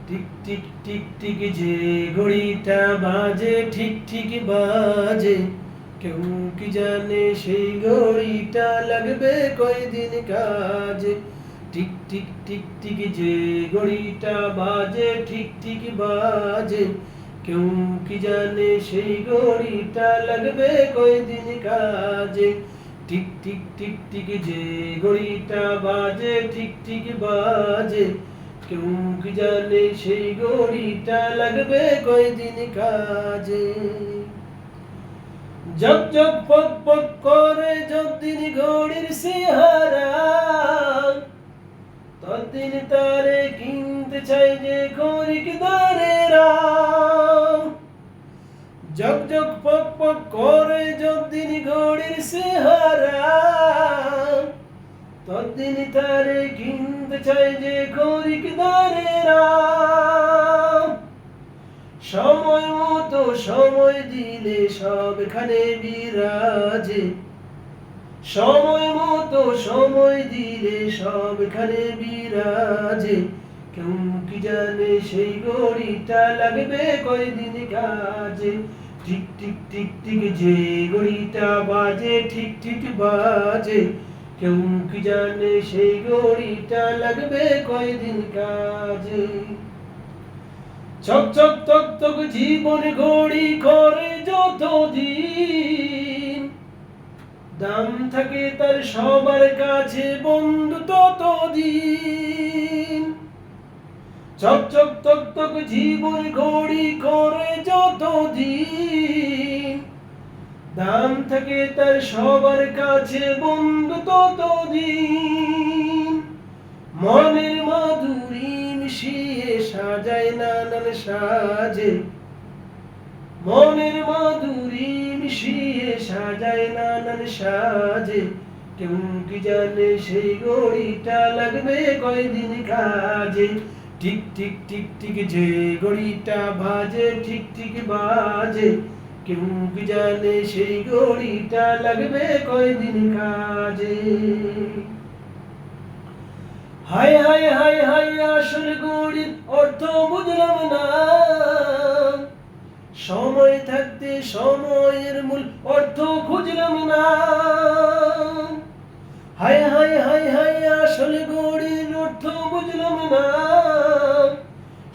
Tick tick tick tick যে ঘড়িটা বাজে ঠিক ঠিক বাজে, কেউ কি জানে সেই ঘড়িটা লাগবে কয়দিন কাজে। টিক টিক টিক টিক যে ঘড়িটা বাজে ঠিক ঠিক বাজে, কেউ কি জানে সেই ঘড়িটা লাগবে কয়দিন কাজে। টিক টিক টিক টিক যে ঘড়িটা বাজে ঠিক ঠিক বাজে, কেউ কি জানে সেই ঘড়িটা লাগবে কয়দিন কাজে। জপ জপ পক পক করে যতদিন ঘড়ির চেহারা, ততদিন তারে কিনতে চাই যে খরিকদারেরা। জপ জপ পক পক করে যতদিন ঘড়ির চেহারা, ততদিন তারে কিনতে চাই যে খরিকদারেরা। সময় মতো সময় দিলে সবখানে বিরাজে, সময় মতো সময় দিলে সবখানে বিরাজে। কেউ কি জানে সেই ঘড়িটা লাগবে কয়দিন কাজে। টিক টিক টিক টিক যে ঘড়িটা বাজে ঠিক ঠিক বাজে, কেউ কি জানে সেই ঘড়িটা লাগবে কয়দিন কাজে। চক চক তক তক জীবন ঘড়ি করে যতদিন, দাম থাকে তার সবার কাছে বন্ধু ততদিন। চক চক তক তক জীবন ঘড়ি করে যতদিন, দাম থাকে তার সবার কাছে বন্ধু ততদিন। মনের মাধুরী মিশিয়ে সাজায় নানান সাজে, মনের মাধুরী মিশিয়ে সাজায় নানান সাজে। কেউ কি জানে সেই ঘড়িটা লাগবে কয়দিন কাজে। টিক টিক টিক টিক যে ঘড়িটা বাজে ঠিক ঠিক বাজে, কেউ কি জানে সেই ঘড়িটা লাগবে কয়দিন কাজে। হায় হায় হায় হায় আসল ঘড়ির অর্থ বুঝলাম না, সময় থাকতে সময়ের মূল অর্থ খুঁজলাম না। হায় হায় হায় হায় আসল ঘড়ির অর্থ বুঝলাম না,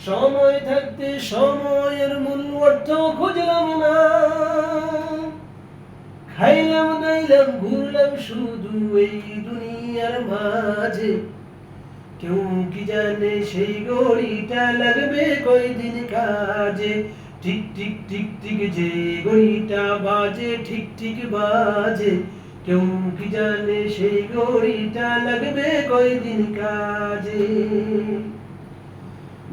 সময় থাকতে সময়ের মূল অর্থ খুঁজলাম না। খাইলাম দাইলাম ঘুরলাম শুধু এই দুনিয়ার মাঝে, কেউ কি জানে সেই ঘড়িটা লাগবে কয়দিন কাজে। টিক টিক টিক টিক যে ঘড়িটা বাজে ঠিক ঠিক বাজে, কেউ কি জানে সেই ঘড়িটা লাগবে কয়দিন কাজে।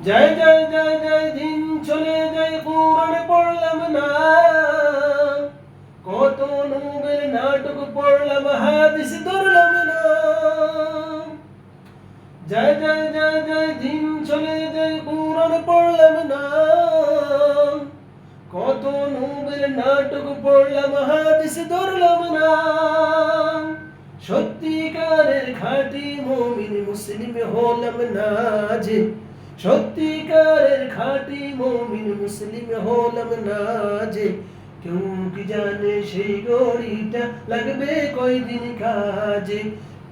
যায় যায় যায় যায় দিন চলে যায় কোরআন পড়লাম না, কত নূরের নাটক পড়লাম হাদিস ধরলাম না। যায় যায় যায় যায় দিন চলে যায় কোরআন পড়লাম না, কত নূরের নাটক পড়লাম হাদিস ধরলাম না। সত্যিকারের খাঁটি মুমিন মুসলিম হলাম না যে, সত্যিকারের খাঁটি মুমিন মুসলিম হলাম না যে। কেউ কি জানে সেই ঘড়িটা লাগবে কয়দিন কাজে।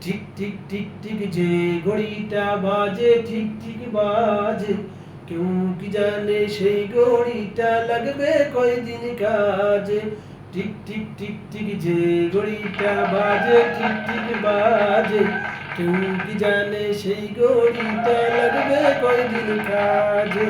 টিক টিক টিক টিক যে ঘড়িটা বাজে ঠিক ঠিক বাজে, কেউ কি জানে সেই ঘড়িটা লাগবে কয়দিন কাজে। টিক টিক টিক টিক যে ঘড়িটা বাজে ঠিক ঠিক বাজে, কেউ কি জানে সেই ঘড়িটা লাগবে কয়দিন কাজে।